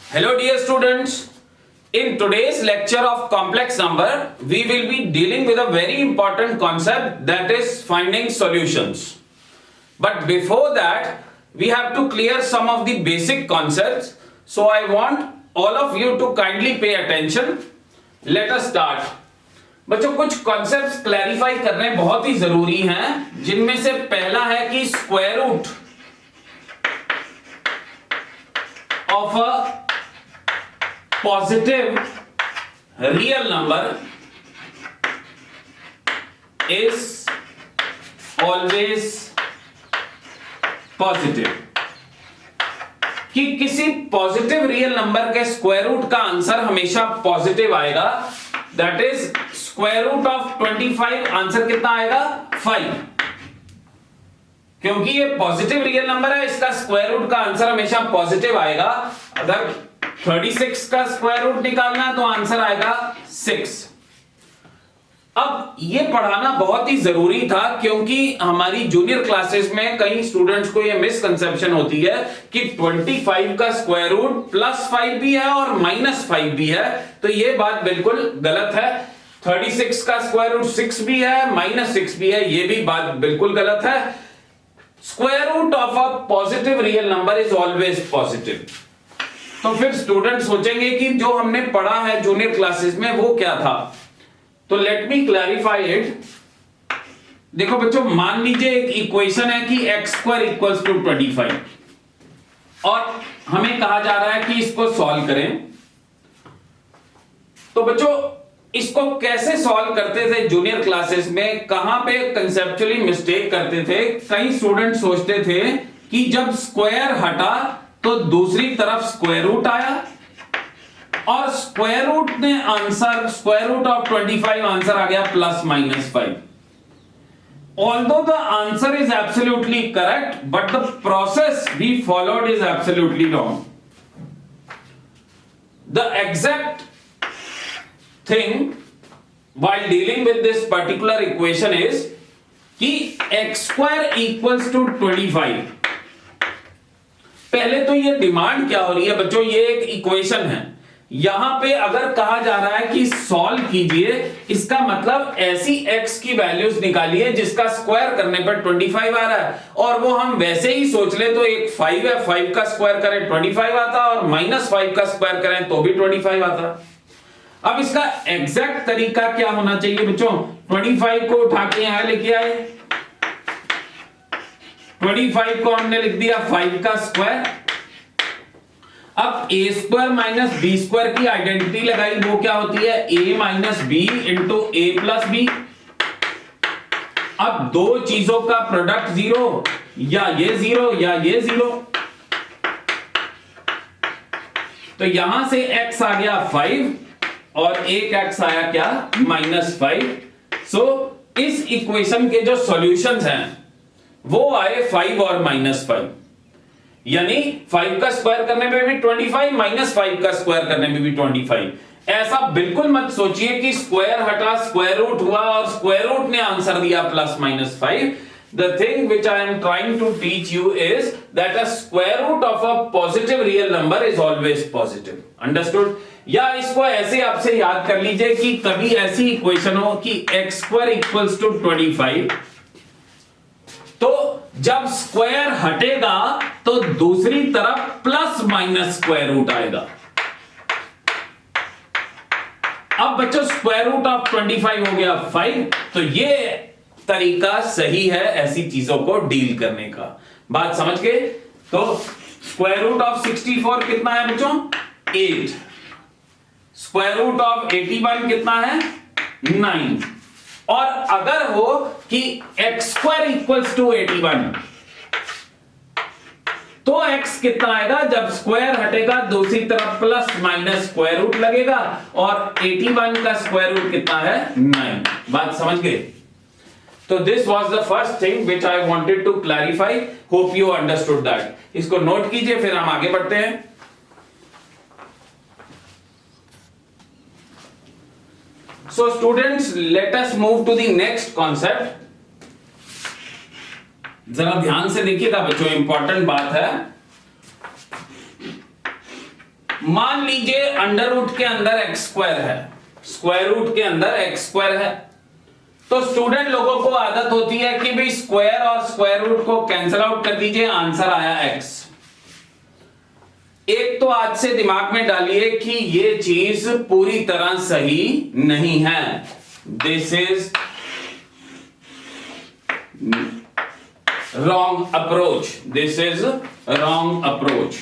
Hello dear students, in today's lecture of complex number, we will be dealing with a very important concept, that is finding solutions. But before that, we have to clear some of the basic concepts. So I want all of you to kindly pay attention. Let us start. बच्चों कुछ concepts clarify करने बहुत ही जरूरी हैं, जिनमें से पहला है कि square root of a positive real number is always positive. कि किसी पॉजिटिव रियल नंबर के स्क्वायर रूट का आंसर हमेशा पॉजिटिव आएगा. That is square root of 25 answer कितना आएगा 5. क्योंकि ये पॉजिटिव रियल नंबर है, इसका स्क्वायर रूट का आंसर हमेशा पॉजिटिव आएगा. अगर 36 का स्क्वायर रूट निकालना है तो आंसर आएगा 6. अब ये पढ़ाना बहुत ही जरूरी था, क्योंकि हमारी जूनियर क्लासेस में कई स्टूडेंट्स को ये मिसकंसेप्शन होती है कि 25 का स्क्वायर रूट +5 भी है और -5 भी है. तो ये बात बिल्कुल गलत है. 36 का स्क्वायर रूट 6 भी है, -6 भी है, ये भी बात बिल्कुल गलत है. Square root of a positive real number is always positive. तो फिर स्टूडेंट सोचेंगे कि जो हमने पढ़ा है जूनियर क्लासेस में वो क्या था. तो लेट मी क्लैरिफाई इट. देखो बच्चों, मान लीजिए एक इक्वेशन है कि x² = 25 और हमें कहा जा रहा है कि इसको सॉल्व करें. तो बच्चों इसको कैसे सॉल्व करते थे जूनियर क्लासेस में, कहां पे कंसेप्चुअली मिस्टेक करते थे. कई स्टूडेंट सोचते थे कि जब स्क्वायर हटा तो दूसरी तरफ स्क्वायर रूट आया और स्क्वायर रूट ने answer square root of 25 answer आ गया +-5. Although the answer is absolutely correct, but the process we followed is absolutely wrong. The exact thing while dealing with this particular equation is कि x² = 25. पहले तो ये demand क्या हो रही है बच्चों, ये एक इक्वेशन है. यहां पे अगर कहा जा रहा है कि सॉल्व कीजिए, इसका मतलब ऐसी x की वैल्यूज निकालिए जिसका स्क्वायर करने पर 25 आ रहा है. और वो हम वैसे ही सोच ले तो एक 5 है, 5 का स्क्वायर करें 25 आता, और -5 का स्क्वायर करें तो भी 25 आता. अब इसका एग्जैक्ट तरीका क्या होना चाहिए बच्चों. 25 को उठा के यहां लेके आए, 25 को हमने लिख दिया 5 का स्क्वायर. अब a² - b² की आइडेंटिटी लगाई, वो क्या होती है a - b × a + b. अब दो चीजों का प्रोडक्ट 0, या ये 0 या ये 0. तो यहां से x आ गया 5 और एक x आया क्या -5. सो इस इक्वेशन के जो सॉल्यूशंस हैं वो आए 5 और -5. यानी 5 का स्क्वायर करने में भी 25, -5 का स्क्वायर करने में भी 25. ऐसा बिल्कुल मत सोचिए कि स्क्वायर हटा स्क्वायर रूट हुआ और स्क्वायर रूट ने आंसर दिया +-5. The thing which I am trying to teach you is that a square root of a positive real number is always positive. Understood? या इसको ऐसे आपसे याद कर लीजिए कि कभी ऐसी इक्वेशन हो कि x² = 25, तो जब स्क्वायर हटेगा तो दूसरी तरफ +- स्क्वायर रूट आएगा. अब बच्चों स्क्वायर रूट ऑफ 25 हो गया 5. तो ये तरीका सही है ऐसी चीजों को डील करने का. बात समझ गए. तो स्क्वायर रूट ऑफ 64 कितना है बच्चों 8. स्क्वायर रूट ऑफ 81 कितना है 9. और अगर हो कि x² = 81, तो x कितना आएगा, जब स्क्वायर हटेगा दूसरी तरफ +- स्क्वायर रूट लगेगा, और 81 का स्क्वायर रूट कितना है 9. बात समझ गए. तो this was the first thing which I wanted to clarify. Hope you understood that. इसको नोट कीजिए, फिर हम आगे बढ़ते हैं. So students, let us move to the next concept. जरा ध्यान से देखिएगा बच्चों, इंपॉर्टेंट बात है. मान लीजिए अंडर रूट के अंदर एक्स स्क्वायर है, स्क्वायर रूट के अंदर एक्स स्क्वायर है, तो स्टूडेंट लोगों को आदत होती है कि भाई स्क्वायर और स्क्वायर रूट को कैंसिल आउट कर दीजिए, आंसर आया एक्स। एक तो आज से दिमाग में डालिए कि ये चीज पूरी तरह सही नहीं है, this is wrong approach, this is wrong approach.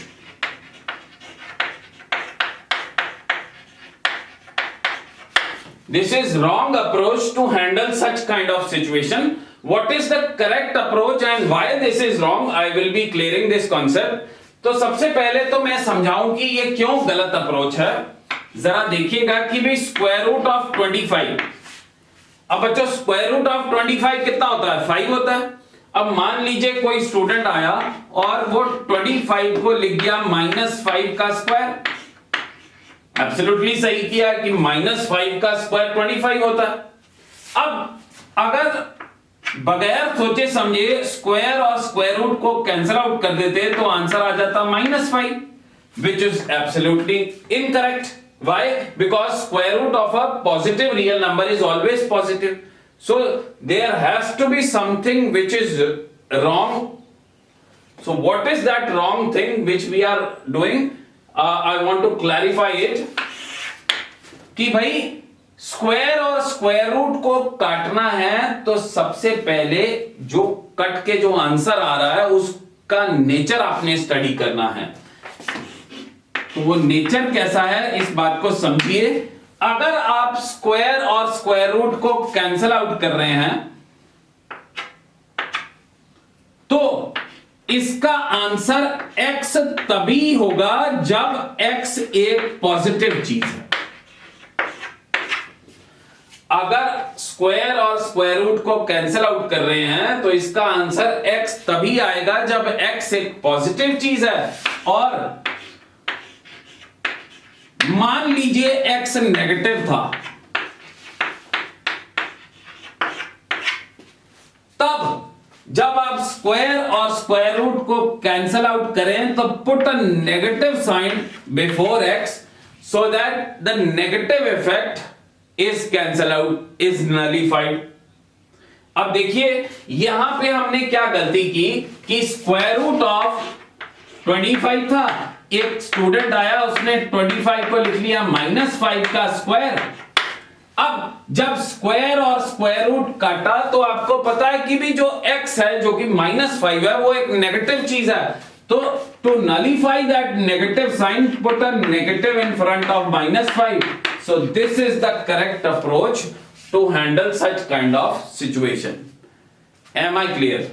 This is wrong approach to handle such kind of situation. What is the correct approach and why this is wrong? I will be clearing this concept. तो सबसे पहले तो मैं समझाऊं कि ये क्यों गलत अप्रोच है। जरा देखिएगा कि भाई स्क्वायर रूट ऑफ 25, अब बच्चों स्क्वायर रूट ऑफ 25 कितना होता है, 5 होता है। अब मान लीजिए कोई स्टूडेंट आया और वो 25 को लिख गया -5 का स्क्वायर, एब्सोल्युटली सही किया कि -5 का स्क्वायर 25 होता है। अब अगर बगैर सोचे समझे स्क्वायर और स्क्वायर रूट को कैंसिल आउट कर देते तो आंसर आ जाता -5, which is absolutely incorrect. Why? Because square root of a positive real number is always positive, so there has to be something which is wrong. So what is that wrong thing which we are doing? I want to clarify it कि भाई square और square root को काटना है तो सबसे पहले जो कट के जो आंसर आ रहा है उसका नेचर आपने स्टडी करना है। तो वो नेचर कैसा है इस बात को समझिए। अगर आप स्क्वायर और स्क्वायर रूट को कैंसिल आउट कर रहे हैं तो इसका आंसर x तभी होगा जब x एक पॉजिटिव चीज है। अगर स्क्वायर और स्क्वायर रूट को कैंसिल आउट कर रहे हैं तो इसका आंसर x तभी आएगा जब x एक पॉजिटिव चीज है। और मान लीजिए x नेगेटिव था, तब जब आप स्क्वायर और स्क्वायर रूट को कैंसिल आउट करें तो put a negative sign before x so that the negative effect is cancel out, is nullified. अब देखिए यहां पे हमने क्या गलती की कि स्क्वायर रूट ऑफ 25 था, एक स्टूडेंट आया उसने 25 को लिख लिया -5 का स्क्वायर। अब जब स्क्वायर और स्क्वायर रूट काटा तो आपको पता है कि भी जो x है जो कि -5 है वो एक नेगेटिव चीज है, तो to nullify that negative sign put a negative in front of -5। So this is the correct approach to handle such kind of situation. Am I clear?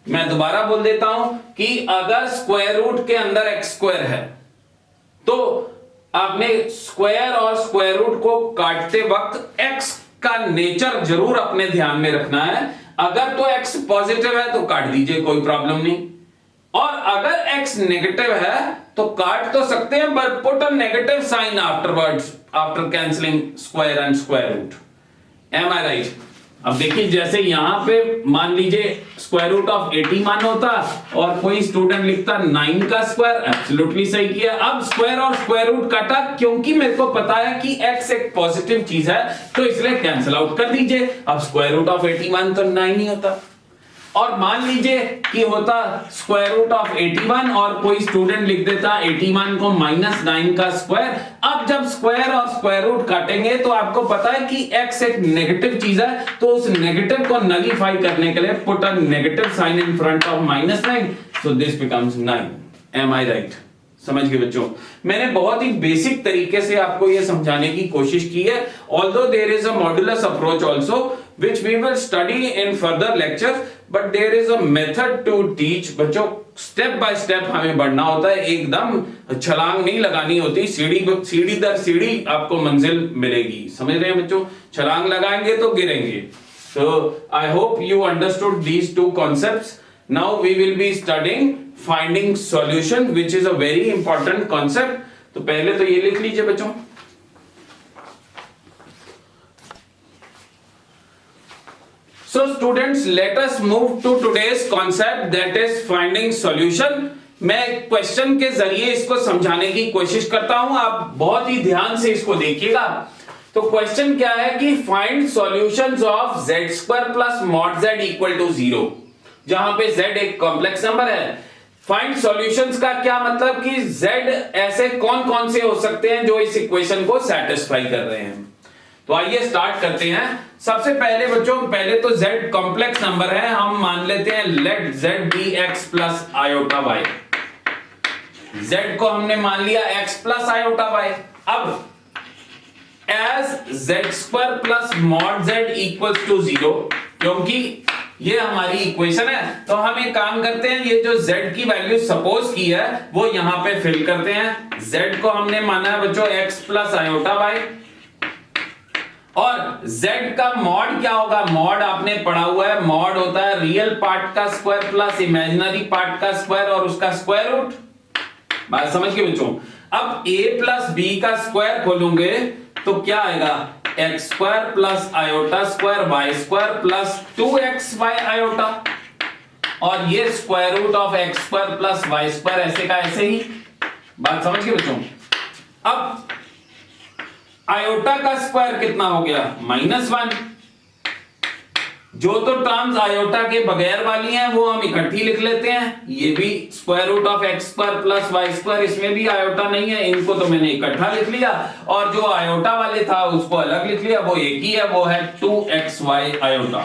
मैं दोबारा बोल देता हूं कि अगर स्क्वायर रूट के अंदर x स्क्वायर है तो आपने स्क्वायर और स्क्वायर रूट को काटते वक्त x का नेचर जरूर अपने ध्यान में रखना है। अगर तो x पॉजिटिव है तो काट दीजिए, कोई प्रॉब्लम नहीं, और अगर x नेगेटिव है तो काट तो सकते हैं but put a negative sign afterwards after cancelling square and square root. Am I right? अब देखिए जैसे यहां पे मान लीजिए स्क्वायर रूट ऑफ 80 मान होता और कोई स्टूडेंट लिखता 9 का स्क्वायर, एब्सोल्युटली सही किया। अब स्क्वायर और स्क्वायर रूट काटा क्योंकि मेरे को पता है कि x एक पॉजिटिव चीज है तो इसलिए कैंसिल आउट कर दीजिए। अब स्क्वायर रूट ऑफ 81 तो 9 ही होता। और मान लीजिए कि होता स्क्वायर रूट ऑफ 81 और कोई स्टूडेंट लिख देता 81 को -9 का स्क्वायर। अब जब स्क्वायर और स्क्वायर रूट काटेंगे तो आपको पता है कि x एक नेगेटिव चीज है, तो उस नेगेटिव को नलिफाई करने के लिए put a negative sign in front of -9, so this becomes 9। Am I right? समझ गए बच्चों? मैंने बहुत ही बेसिक तरीके से आपको यह समझाने की कोशिश की है। Although there is a modulus approach also which we will study in further lectures, but there is a method to teach। बच्चों स्टेप बाय स्टेप हमें बढ़ना होता है, एकदम छलांग नहीं लगानी होती, सीढ़ी दर सीढ़ी आपको मंजिल मिलेगी। समझ रहे हैं बच्चों? छलांग लगाएंगे तो गिरेंगे। So I hope you understood these two concepts. Now we will be studying finding solution, which is a very important concept. तो पहले तो ये लिख लीजिए बच्चों। So students, let us move to today's concept, that is finding solution. मैं question के जरिए इसको समझाने की कोशिश करता हूं, आप बहुत ही ध्यान से इसको देखिएगा। तो क्वेश्चन क्या है कि find solutions of z square plus mod z equal to 0, जहां पे z एक कॉम्प्लेक्स नंबर है। फाइंड सॉल्यूशंस का क्या मतलब कि z ऐसे कौन कौन से हो सकते हैं जो इस इक्वेशन को सेटिस्फाई कर रहे हैं। तो आइए स्टार्ट करते हैं। सबसे पहले बच्चों, पहले तो z कॉम्प्लेक्स नंबर है, हम मान लेते हैं let z be x plus iota y। z को हमने मान लिया x प्लस आयोटा y। अब as z square plus mod z equals to 0, क्योंकि ये हमारी इक्वेशन है, तो हम एक काम करते हैं, ये जो z की वैल्यू सपोज की है वो यहां पे फिल करते हैं। z को हमने माना है बच्चों x प्लस आयोटा y, और z का मॉड क्या होगा, मॉड आपने पढ़ा हुआ है, मॉड होता है रियल पार्ट का स्क्वायर प्लस इमेजिनरी पार्ट का स्क्वायर और उसका स्क्वायर रूट। बात समझ के बच्चों। अब a प्लस बी का स्क्वायर खोलूंगे तो क्या आएगा, x square plus iota square y square plus 2xy iota, और ये square root of x square plus y square ऐसे का ऐसे ही। बात समझ गए बच्चों। अब आयोटा का स्क्वायर कितना हो गया, -1। जो तो टर्म्स आयोटा के बगैर वाली हैं वो हम इकट्ठी लिख लेते हैं। ये भी square root of x square plus y square, इसमें भी आयोटा नहीं है, इनको तो मैंने इकट्ठा लिख लिया, और जो आयोटा वाले था उसको अलग लिख लिया, वो एक ही है, वो है 2xy आयोटा।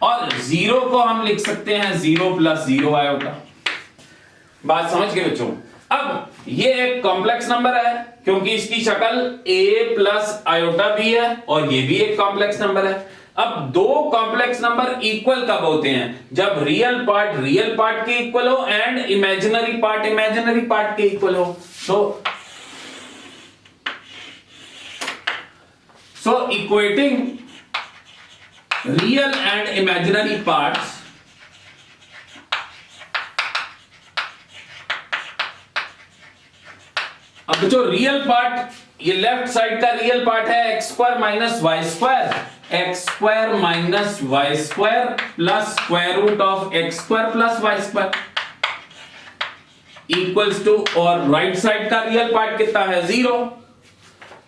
और 0 को हम लिख सकते हैं 0 प्लस 0 आयोटा। बात समझ गए बच्चों। अब ये एक कॉम्प्लेक्स नंबर है क्योंकि इसकी शक्ल a प्लस आयोटा भी है, और ये भी एक कॉम्प्लेक्स नंबर है। अब दो कॉम्प्लेक्स नंबर इक्वल कब होते हैं, जब रियल पार्ट के इक्वल हो एंड इमेजिनरी पार्ट के इक्वल हो। So equating real and imaginary parts अब जो रियल पार्ट, ये लेफ्ट साइड का रियल पार्ट है x square minus y square, x square minus y square plus square root of x square plus y square equals to, और right side का real part कितना है 0।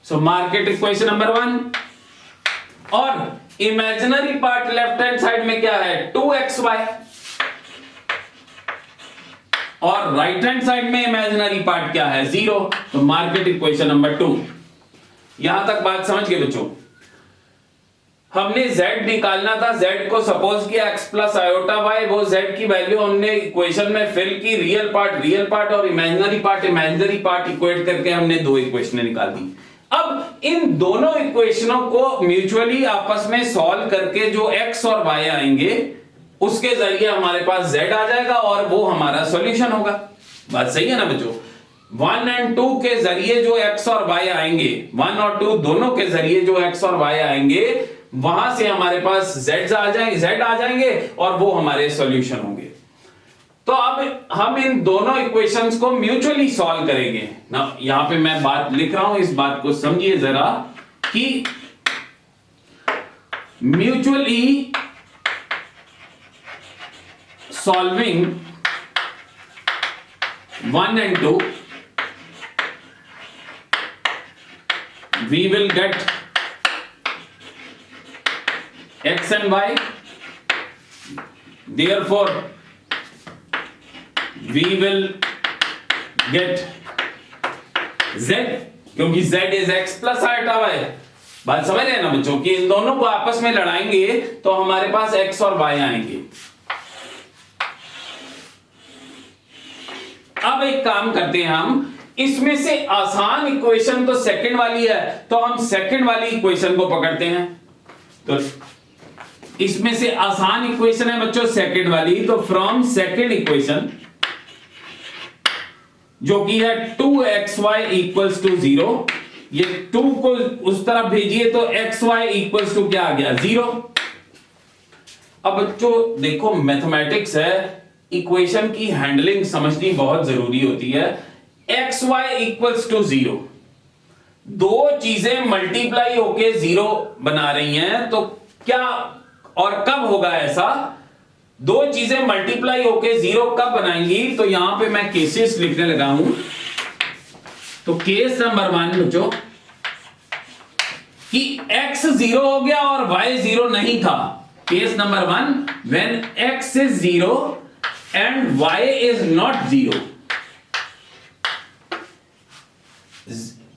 So mark it equation number 1। और imaginary part left hand side में क्या है 2xy, और right hand side में इमेजिनरी पार्ट क्या है 0। तो मार्क इट इक्वेशन नंबर 2। यहां तक बात समझ गए बच्चों। हमने z निकालना था, z को सपोज किया x प्लस आयोटा y, वो z की वैल्यू हमने इक्वेशन में फिल की, रियल पार्ट और इमेजिनरी पार्ट इक्वेट करके हमने दो इक्वेशनें निकाल दी। अब इन दोनों इक्वेशनों को म्यूचुअली आपस में सॉल्व करके जो x और y आएंगे उसके जरिए हमारे पास z आ जाएगा और वो हमारा सॉल्यूशन होगा। बात सही है ना बच्चों। 1 और 2 के जरिए जो x और y आएंगे, 1 और 2 दोनों के जरिए जो x और y आएंगे, वहां से हमारे पास z आ जाएंगे और वो हमारे सॉल्यूशन होंगे। तो अब हम इन दोनों इक्वेशंस को म्यूचुअली सॉल्व करेंगे ना। यहां पे मैं बात लिख रहा हूं, इस बात को समझिए जरा कि mutually solving 1 and 2 we will get x and y, therefore we will get z, क्योंकि z is x plus iota y। बात समझ रहे हैं ना बच्चों कि इन दोनों को आपस में लड़ाएंगे तो हमारे पास x और y आएंगे। अब एक काम करते हैं, हम इसमें से आसान इक्वेशन तो सेकंड वाली है, तो हम सेकंड वाली इक्वेशन को पकड़ते हैं। तो इसमें से आसान इक्वेशन है बच्चों सेकंड वाली, तो फ्रॉम सेकंड इक्वेशन जो कि है 2xy इक्वल्स टू 0, ये 2 को उस तरफ भेजिए तो xy इक्वल्स टू क्या आ गया 0। अब बच्चों देखो मैथमेटिक्स है, इक्वेशन की हैंडलिंग समझनी बहुत जरूरी होती है। xy इक्वल्स टू 0, दो चीजें मल्टीप्लाई होके 0 बना रही हैं, तो क्या और कब होगा ऐसा दो चीजें मल्टीप्लाई होके जीरो कब बनाएंगी, तो यहां पे मैं केसेस लिखने लगा हूं। तो केस नंबर 1 बच्चों कि x 0 हो गया और y 0 नहीं था। Case number 1 when x is 0 and y is not 0।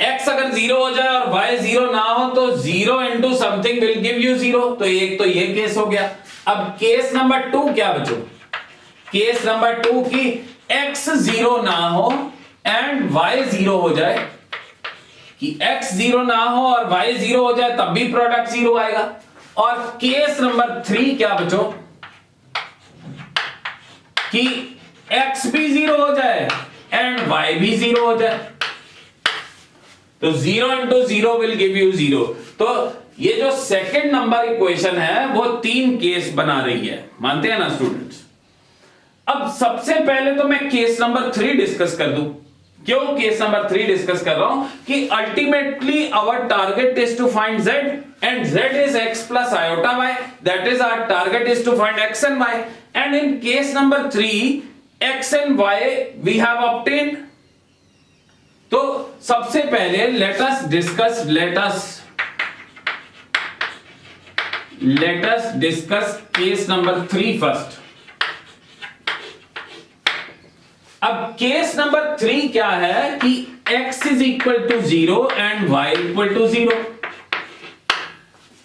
x अगर 0 हो जाए और y 0 ना हो तो 0 into something will give you 0। तो एक तो ये केस हो गया। अब केस नंबर 2 क्या बच्चों, केस नंबर 2 की x 0 ना हो एंड y 0 हो जाए, कि x 0 ना हो और y 0 हो जाए तब भी प्रोडक्ट 0 आएगा। और केस नंबर 3 क्या बच्चों, कि x भी 0 हो जाए एंड y भी 0 हो जाए। तो 0 इंटू 0 विल गिव यू 0। तो ये जो सेकंड नंबर इक्वेशन है वो 3 केस बना रही है, मानते हैं ना स्टूडेंट्स। अब सबसे पहले तो मैं केस नंबर 3 डिस्कस कर दूं। क्यों केस नंबर 3 डिस्कस कर रहा हूं, कि ultimately our target is to find z and z is x plus iota y, that is our target is to find x and y। And in case number 3 x and y we have obtained. तो सबसे पहले let us discuss case number 3 first. अब case number 3 क्या है कि x is equal to 0 and y equal to 0।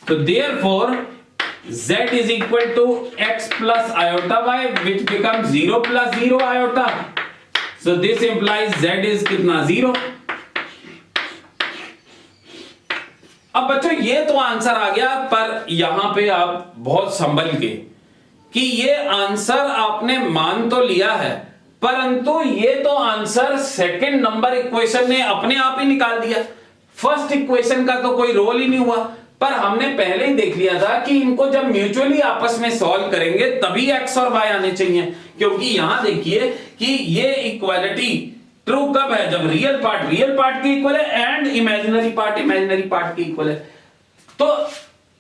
तो therefore z is equal to x plus iota y which become 0 plus 0 iota। So this implies z is कितना 0। अब बच्चों ये तो आंसर आ गया, पर यहां पे आप बहुत संभल के कि ये आंसर आपने मान तो लिया है, परंतु ये तो आंसर सेकंड नंबर इक्वेशन ने अपने आप ही निकाल दिया। फर्स्ट इक्वेशन का तो कोई रोल ही नहीं हुआ। पर हमने पहले ही देख लिया था कि इनको जब म्यूचुअली आपस में सॉल्व करेंगे तभी x और y आने चाहिए, क्योंकि यहां देखिए कि ये इक्वालिटी ट्रू कब है, जब रियल पार्ट की इक्वल है एंड इमेजिनरी पार्ट की इक्वल है। तो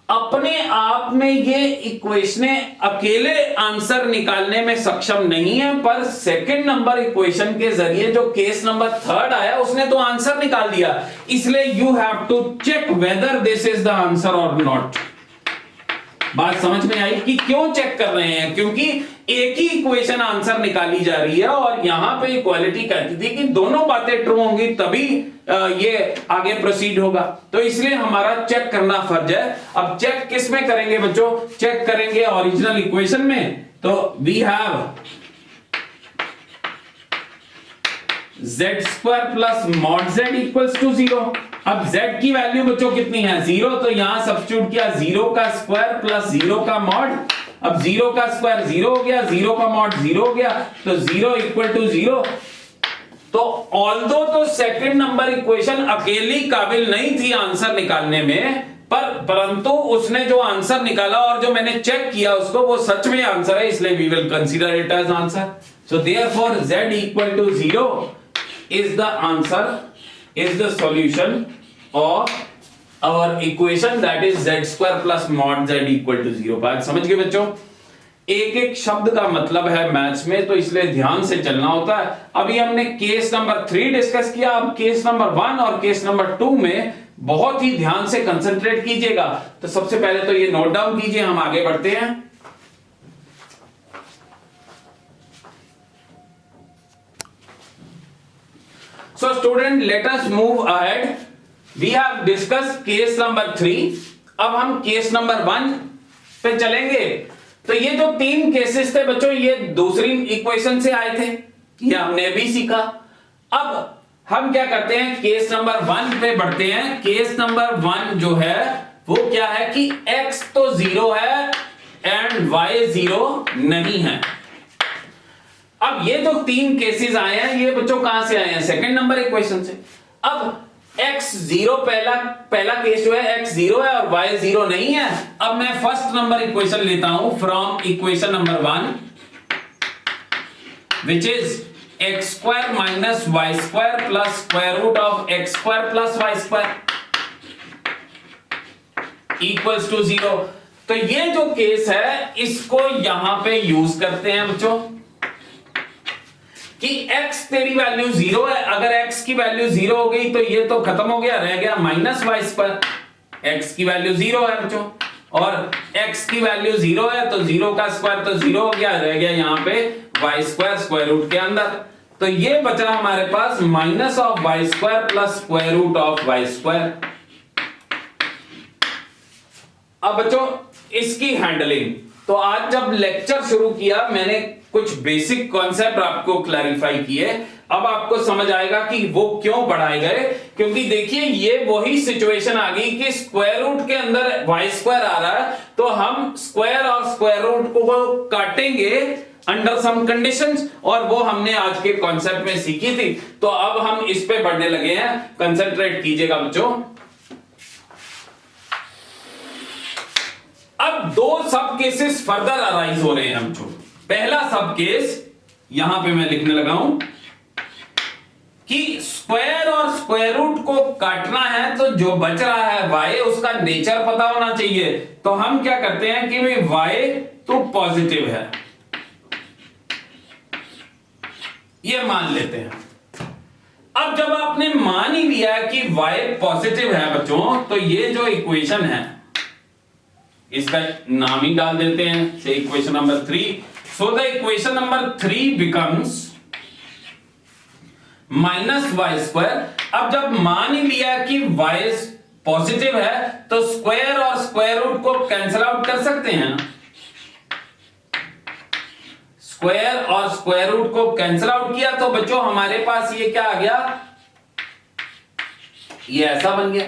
अपने आप में ये इक्वेशनें अकेले आंसर निकालने में सक्षम नहीं है, पर सेकंड नंबर इक्वेशन के जरिए जो केस नंबर 3 आया उसने तो आंसर निकाल दिया। इसलिए you have to check whether this is the answer और नॉट। बात समझ में आई कि क्यों चेक कर रहे हैं, क्योंकि एक ही इक्वेशन आंसर निकाली जा रही है और यहां पे इक्वालिटी कहती थी कि दोनों बातें ट्रू होंगी तभी ये आगे प्रोसीड होगा। तो इसलिए हमारा चेक करना फर्ज है। अब चेक किस में करेंगे बच्चों, चेक करेंगे ओरिजिनल इक्वेशन में। तो we have z square plus mod z equals to 0। अब z की वैल्यू बच्चों कितनी है 0, तो यहां सब्स्टिट्यूट किया 0 का स्क्वायर प्लस 0 का मॉड। अब 0 का स्क्वायर 0 हो गया, 0 का मॉड 0 हो गया, तो 0 इक्वल टू 0। तो ऑल्दो तो सेकंड नंबर इक्वेशन अकेली काबिल नहीं थी आंसर निकालने में, परंतु उसने जो आंसर निकाला और जो मैंने चेक किया उसको, वो सच में आंसर है, इसलिए we will consider it as answer. So therefore z equal to 0 is the answer, is the solution of our equation that is z square plus mod z equal to 0। बात समझ गए बच्चों। एक एक शब्द का मतलब है मैथ्स में, तो इसलिए ध्यान से चलना होता है। अभी हमने केस नंबर 3 डिस्कस किया, अब केस नंबर 1 और केस नंबर 2 में बहुत ही ध्यान से कंसंट्रेट कीजिएगा। तो सबसे पहले तो ये नोट डाउन कीजिए, हम आगे बढ़ते हैं। So student, let us move ahead. We have discussed case number 3. अब हम केस नंबर 1 पे चलेंगे। तो ये जो 3 केसेस थे बच्चों, ये दूसरी इक्वेशन से आए थे, ये हमने भी सीखा। अब हम क्या करते हैं, केस नंबर 1 पे बढ़ते हैं। केस नंबर 1 जो है वो क्या है कि x तो 0 है एंड y 0 नहीं है। अब ये जो 3 केसेस आए हैं ये बच्चों कहां से आए हैं, सेकंड नंबर इक्वेशन से। अब x 0 पहला केस जो है x 0 है और y 0 नहीं है। अब मैं फर्स्ट नंबर इक्वेशन लेता हूं from equation number 1 which is x square minus y square plus square root of x square plus y square equals to 0। तो ये जो केस है इसको यहां पे यूज करते हैं बच्चों कि x तेरी वैल्यू 0 है, अगर x की वैल्यू 0 हो गई तो ये तो खत्म हो गया, रह गया माइनस वाई स्क्वायर। x की वैल्यू 0 है बच्चों और x की वैल्यू 0 है तो 0 का स्क्वायर तो 0 हो गया, रह गया यहां पे वाई स्क्वायर स्क्वायर रूट के अंदर। तो ये बचा हमारे पास minus of y square plus square root of y square. अब बच्चों इसकी हैंडलिंग, तो आज जब लेक्चर शुरू किया मैंने कुछ बेसिक कॉन्सेप्ट आपको क्लैरिफाई किए। अब आपको समझ आएगा कि वो क्यों बढ़ाए गए, क्योंकि देखिए ये वही सिचुएशन आ गई कि स्क्वायर रूट के अंदर वाई स्क्वायर आ रहा है तो हम स्क्वायर और स्क्वायर रूट को काटेंगे अंडर सम कंडीशंस, और वो हमने आज के कॉन्सेप्ट में सीखी थी। तो अब हम इस पे बढ़ने लगे हैं, कंसंट्रेट कीजिएगा बच्चों। अब दो सब केसेस फर्दर अराइज हो रहे हैं बच्चों। पहला सब केस यहां पे मैं लिखने लगा हूं कि स्क्वायर और स्क्वायर रूट को काटना है तो जो बच रहा है y उसका नेचर पता होना चाहिए। तो हम क्या करते हैं कि भाई y तो पॉजिटिव है, ये मान लेते हैं। अब जब आपने मान ही लिया कि y पॉजिटिव है बच्चों, तो ये जो इक्वेशन है इसका नाम ही डाल देते हैं, से equation number 3। So the equation number 3 becomes minus y square. अब जब मान ही लिया कि y पॉजिटिव है तो स्क्वायर और स्क्वायर रूट को कैंसिल आउट कर सकते हैं। स्क्वायर और स्क्वायर रूट को कैंसिल आउट किया तो बच्चों हमारे पास ये क्या आ गया, ये ऐसा बन गया।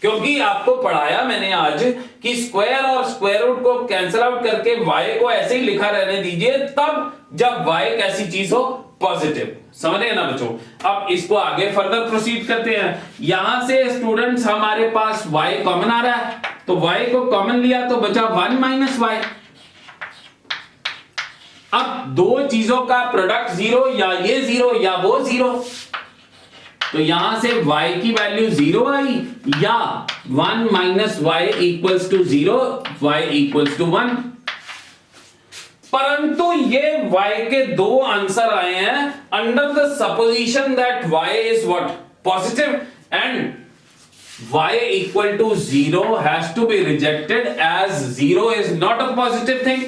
क्योंकि आपको पढ़ाया मैंने आज कि स्क्वायर और स्क्वायर रूट को कैंसिल आउट करके y को ऐसे ही लिखा रहने दीजिए तब जब y कैसी चीज हो, पॉजिटिव। समझ रहे हैं ना बच्चों। अब इसको आगे फर्दर प्रोसीड करते हैं। यहां से स्टूडेंट्स हमारे पास y कॉमन आ रहा है, तो y को कॉमन लिया तो बचा 1 माइनस y। अब दो चीजों का प्रोडक्ट 0, या ये 0 या वो 0, तो यहां से y की वैल्यू 0 आई या 1 minus y equals to 0, y equals to 1। परंतु ये y के दो आंसर आए हैं under the supposition that y is what, positive, and y equal to 0 has to be rejected as 0 is not a positive thing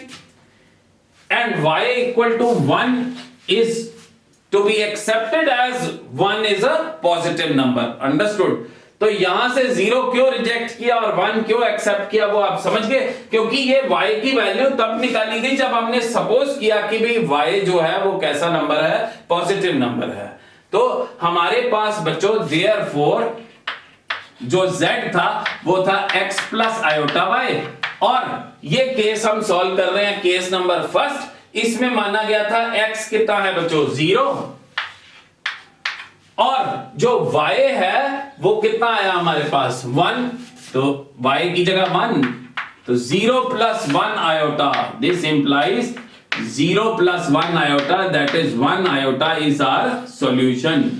and y equal to 1 is to be accepted as 1 is a positive number. Understood? तो यहां से 0 क्यों reject किया और 1 क्यों accept किया वो आप समझ गए, क्योंकि ये y की वैल्यू तब निकाली गई जब हमने सपोज किया कि भाई y जो है वो कैसा नंबर है, पॉजिटिव नंबर है। तो हमारे पास बच्चों therefore जो z था वो था x प्लस आयोटा y, और ये केस हम सॉल्व कर रहे हैं केस नंबर फर्स्ट। इसमें माना गया था x कितना है बच्चों, 0, और जो y है वो कितना आया हमारे पास, 1, तो y की जगह 1, तो 0 plus 1 iota, this implies 0 plus 1 iota, that is 1 iota is our solution.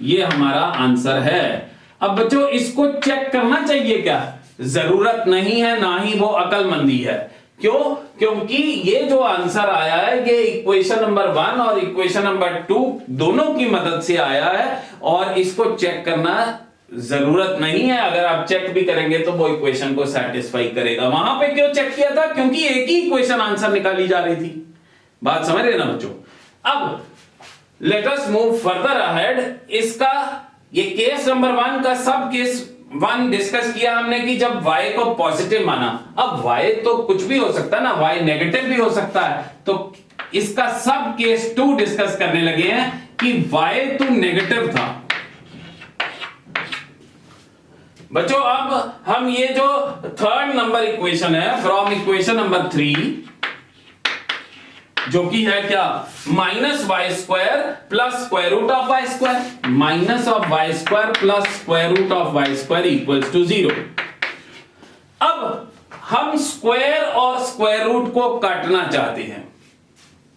ये हमारा आंसर है। अब बच्चों इसको चेक करना चाहिए क्या, जरूरत नहीं है, ना ही वो अकलमंदी है। क्यों, क्योंकि ये जो आंसर आया है ये इक्वेशन नंबर 1 और इक्वेशन नंबर 2 दोनों की मदद से आया है, और इसको चेक करना जरूरत नहीं है। अगर आप चेक भी करेंगे तो वो इक्वेशन को सेटिस्फाई करेगा। वहां पे क्यों चेक किया था, क्योंकि एक ही इक्वेशन आंसर निकाली जा रही थी। बात समझ रहे ना बच्चों। अब let us move further ahead. इसका ये केस नंबर 1 का सब केस 1 डिस्कस किया हमने कि जब y को पॉजिटिव माना। अब y तो कुछ भी हो सकता है ना, y नेगेटिव भी हो सकता है। तो इसका सब केस 2 डिस्कस करने लगे हैं कि y तो नेगेटिव था बच्चों। अब हम ये जो थर्ड नंबर इक्वेशन है फ्रॉम इक्वेशन नंबर 3, जो कि है क्या, minus y square plus square root of y square, minus of y square plus square root of y square equals to 0। अब हम स्क्वायर और स्क्वायर रूट को काटना चाहते हैं,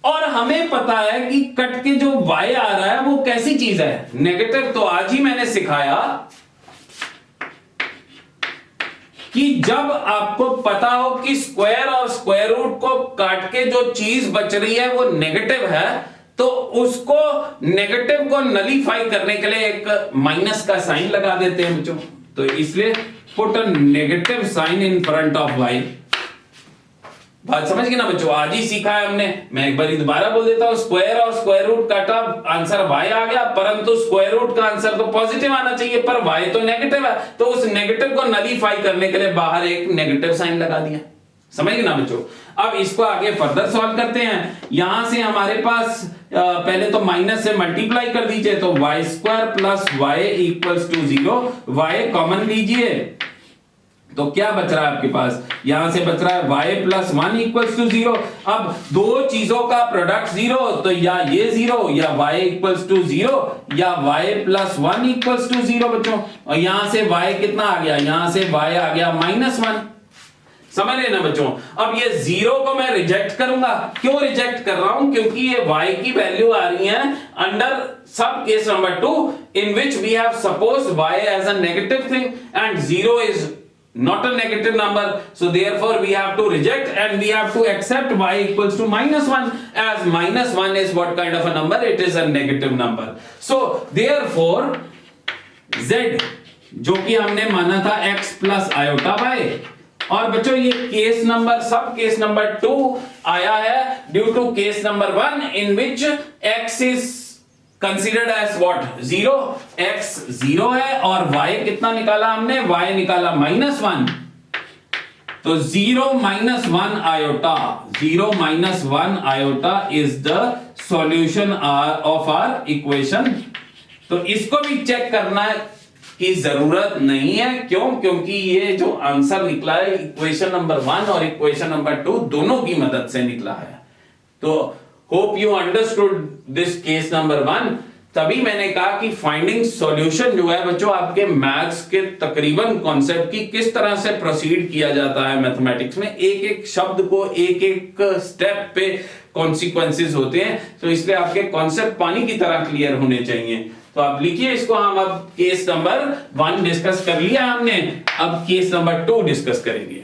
और हमें पता है कि कट के जो y आ रहा है वो कैसी चीज है, नेगेटिव। तो आज ही मैंने सिखाया कि जब आपको पता हो कि स्क्वायर और स्क्वायर रूट को काट के जो चीज बच रही है वो नेगेटिव है, तो उसको नेगेटिव को नलीफाई करने के लिए एक माइनस का साइन लगा देते हैं बच्चों। तो इसलिए put a negative sign in front of y। बात समझ गए ना बच्चों, आज ही सीखा है हमने। मैं एक बार दोबारा बोल देता हूं, स्क्वायर और स्क्वायर रूट काटा, आंसर y आ गया, परंतु स्क्वायर रूट का आंसर तो पॉजिटिव आना चाहिए, पर y तो नेगेटिव है, तो उस नेगेटिव को नलीफाई करने के लिए बाहर एक नेगेटिव साइन लगा दिया। समझ गए ना बच्चों। अब इसको आगे फर्दर सॉल्व करते हैं। यहां से हमारे पास पहले तो माइनस से मल्टीप्लाई कर दीजिए, तो y square plus y equals to 0, y common लीजिए तो क्या बच रहा है आपके पास, यहां से बच रहा है y प्लस 1 इक्वल्स टू 0। अब दो चीजों का प्रोडक्ट 0, तो या ये 0 या y इक्वल्स टू 0 या y प्लस 1 इक्वल्स टू 0 बच्चों। और यहां से y कितना आ गया, यहां से y आ गया -1। समझ रहे ना बच्चों। अब ये 0 को मैं रिजेक्ट करूंगा। क्यों रिजेक्ट कर रहा हूं, क्योंकि ये y की वैल्यू आ रही है under sub case number 2 in which we have suppose y as a negative thing and 0 is not a negative number, so therefore we have to reject and we have to accept y equals to -1, as -1 is what kind of a number, it is a negative number. So therefore z जो कि हमने माना था x plus iota y, और बच्चों ये case number sub case number 2 आया है due to case number 1 in which x is considered as what 0, x 0 है और y कितना निकाला हमने, y निकाला -1, तो 0 -1 iota, 0 -1 iota is the solution of our equation. तो इसको भी चेक करना की जरूरत नहीं है, क्यों, क्योंकि ये जो आंसर निकला है इक्वेशन नंबर 1 और इक्वेशन नंबर 2 दोनों की मदद से निकला है। तो hope you understood this case number 1। तभी मैंने कहा कि फाइंडिंग सॉल्यूशन जो है बच्चों आपके मैथ्स के तकरीबन कॉन्सेप्ट की किस तरह से प्रोसीड किया जाता है मैथमेटिक्स में, एक एक शब्द को एक एक स्टेप पे कॉन्सिक्वेंसेस होते हैं, तो इसलिए आपके कॉन्सेप्ट पानी की तरह क्लियर होने चाहिए। तो आप लिखिए इसको, हम अब केस नंबर 1 डिस्कस कर लिया हमने, अब केस नंबर 2 डिस्कस करेंगे।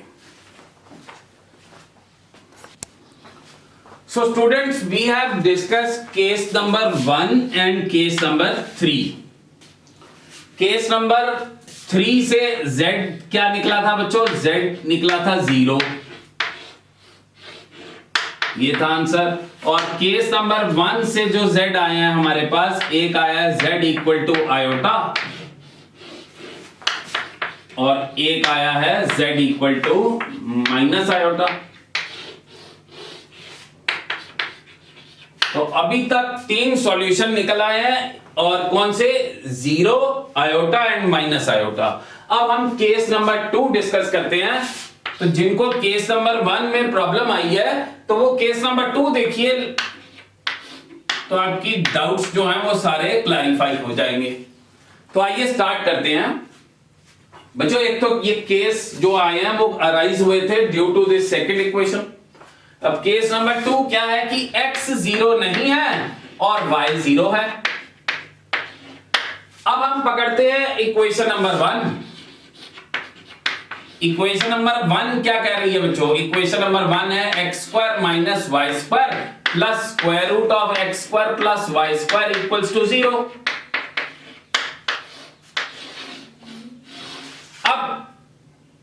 So students, we have discussed case number 1 and case number 3. Case number 3 से z क्या निकला था बच्चों, z निकला था 0, ये था आंसर। और केस नंबर 1 से जो z आए हैं हमारे पास, एक आया है z इक्वल टू आयोटा और एक आया है z equal to minus iota. तो अभी तक 3 सॉल्यूशन निकल आए हैं, और कौन से, 0, आयोटा एंड माइनस आयोटा। अब हम केस नंबर 2 डिस्कस करते हैं। तो जिनको केस नंबर 1 में प्रॉब्लम आई है तो वो केस नंबर 2 देखिए, तो आपकी डाउट्स जो हैं वो सारे क्लैरिफाई हो जाएंगे। तो आइए स्टार्ट करते हैं बच्चों। एक तो ये केस जो आए हैं वो अराइज हुए थे due to this second equation. अब केस नंबर 2 क्या है कि x 0 नहीं है और y 0 है। अब हम पकड़ते हैं इक्वेशन नंबर 1। इक्वेशन नंबर 1 क्या कह रही है बच्चों, इक्वेशन नंबर 1 है x square minus y square plus square root of x square plus y square equals to 0। अब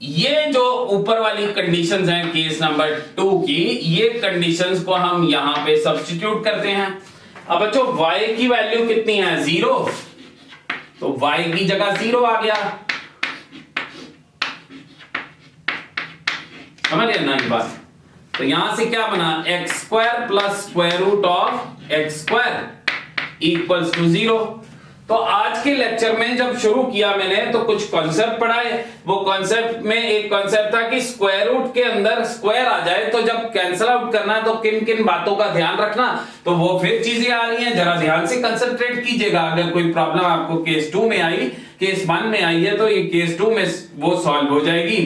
ये जो ऊपर वाली कंडीशंस हैं केस नंबर 2 की, ये कंडीशंस को हम यहां पे सब्स्टिट्यूट करते हैं। अब बच्चों y की वैल्यू कितनी है, 0, तो y की जगह 0 आ गया। समझ रहे ना ये बात। तो यहां से क्या बना, x square plus square root of x square equals to 0। तो आज के लेक्चर में जब शुरू किया मैंने तो कुछ कॉन्सेप्ट पढ़ाए। वो कॉन्सेप्ट में एक कॉन्सेप्ट था कि स्क्वायर रूट के अंदर स्क्वायर आ जाए तो जब कैंसिल आउट करना है तो किन किन बातों का ध्यान रखना, तो वो फिर चीजें आ रही हैं, जरा ध्यान से कंसंट्रेट कीजिएगा। अगर कोई प्रॉब्लम आपको केस 2 में आई, केस 1 में आई है, तो ये केस 2 में वो सॉल्व हो जाएगी।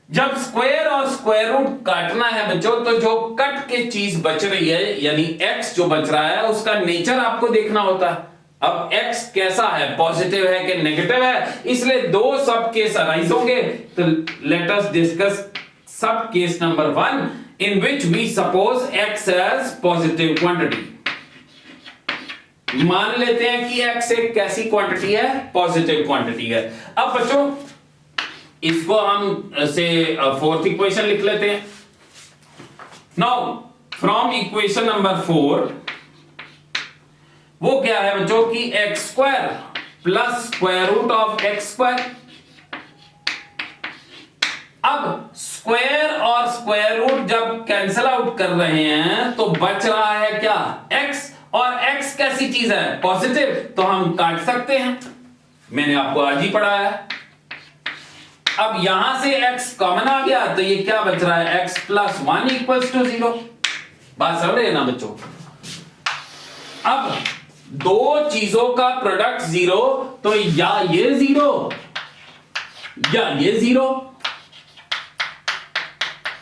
जब स्क्वायर और स्क्वायर रूट काटना है बच्चों, तो जो कट के चीज बच रही है यानी x जो बच रहा है उसका नेचर आपको देखना होता है। अब x कैसा है, पॉजिटिव है कि नेगेटिव है, इसलिए दो सब केस अराइज होंगे। तो let us discuss sub case number 1 in which we suppose x as positive quantity. मान लेते हैं कि x एक कैसी क्वांटिटी है, पॉजिटिव क्वांटिटी है। अब बच्चों इसको हम से फोर्थ इक्वेशन लिख लेते हैं। नाउ फ्रॉम इक्वेशन नंबर 4 वो क्या है बच्चों कि x square plus square root of x square. अब स्क्वायर और स्क्वायर रूट जब कैंसिल आउट कर रहे हैं तो बच रहा है क्या, x, और x कैसी चीज है, पॉजिटिव, तो हम काट सकते हैं, मैंने आपको आज ही पढ़ाया है। अब यहां से x कॉमन आ गया तो ये क्या बच रहा है, x प्लस 1 इक्वल्स टू 0। बात समझ रहे ना बच्चों। अब दो चीजों का प्रोडक्ट 0, तो या ये 0 या ये 0,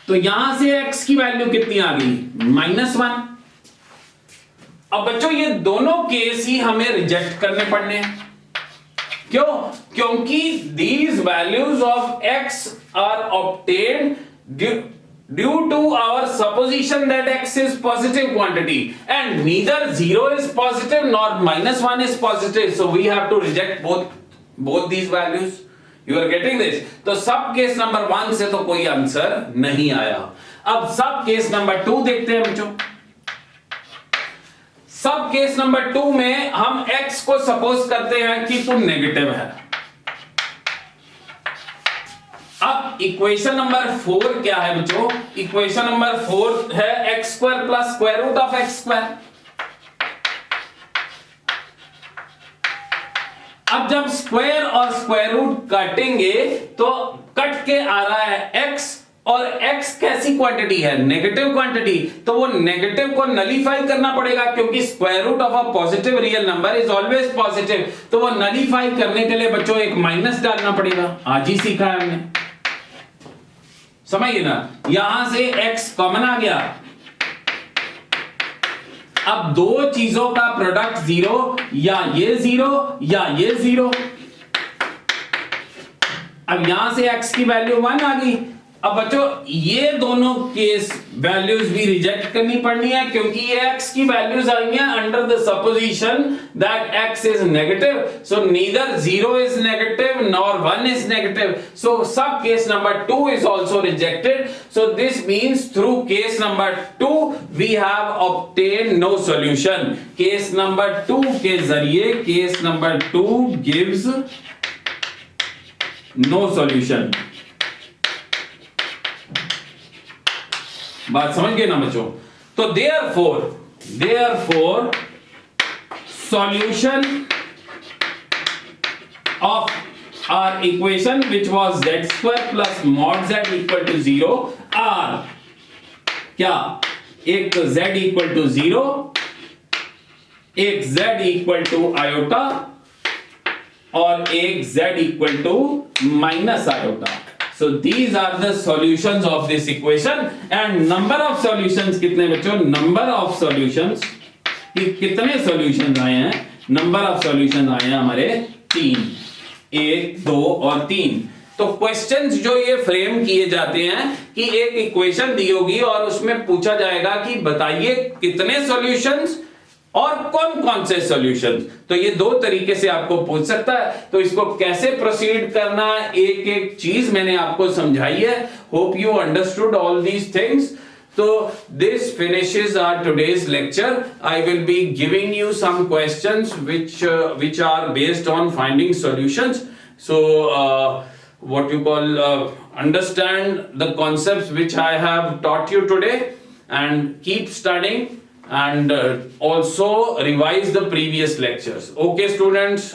तो यहां से x की वैल्यू कितनी आ गई, -1। अब बच्चों ये दोनों केस ही हमें रिजेक्ट करने पड़ने हैं। क्यों, क्योंकि these values of x are obtained due to our supposition that x is positive quantity and neither 0 is positive nor -1 is positive, so we have to reject both these values. You are getting this? तो सब case number 1 से तो कोई answer नहीं आया। अब सब case number 2 देखते हैं बच्चों। सब केस नंबर 2 में हम x को सपोज करते हैं कि तो नेगेटिव है। अब इक्वेशन नंबर 4 क्या है बच्चों, इक्वेशन नंबर 4 है x square plus square root of x square. अब जब स्क्वायर और स्क्वायर रूट काटेंगे तो कट के आ रहा है x, और x कैसी क्वांटिटी है, नेगेटिव क्वांटिटी, तो वो नेगेटिव को नलीफाई करना पड़ेगा, क्योंकि square root of a positive real number is always positive. तो वो नलीफाई करने के लिए बच्चों एक माइनस डालना पड़ेगा, आज ही सीखा है हमने, समझिए ना। यहां से x कॉमन आ गया। अब दो चीजों का प्रोडक्ट 0, या ये 0 या ये 0। अब यहां से x की वैल्यू 1 आ गई। अब बच्चों ये दोनों केस वैल्यूज भी रिजेक्ट करनी पड़नी है, क्योंकि ये x की वैल्यूज आएंगे under the supposition that x is negative, so neither 0 is negative nor 1 is negative, so सब case number 2 is also rejected. So this means through case number 2 we have obtain no solution. Case number 2 के जरिए case number 2 gives no solution. बात समझ गए ना बच्चों। तो therefore solution of our equation which was z square plus mod z equal to 0 are क्या, एक z equal to 0, एक z equal to iota और एक z equal to minus iota. So these are the solutions of this equation and number of solutions कितने बच्चों, number of solutions कितने solutions आए हैं, number of solutions आए हैं हमारे 3, 1, 2 और 3। तो क्वेश्चंस जो ये फ्रेम किए जाते हैं कि एक इक्वेशन दी होगी और उसमें पूछा जाएगा कि बताइए कितने सॉल्यूशंस और कौन कौन से सॉल्यूशंस, तो ये दो तरीके से आपको पूछ सकता है। तो इसको कैसे प्रोसीड करना है, एक एक चीज मैंने आपको समझाई है। Hope you understood all these things. So this finishes our today's lecture. I will be giving you some questions which are based on finding solutions. So what you call understand the concepts which I have taught you today and keep studying and also revise the previous lectures. Okay students.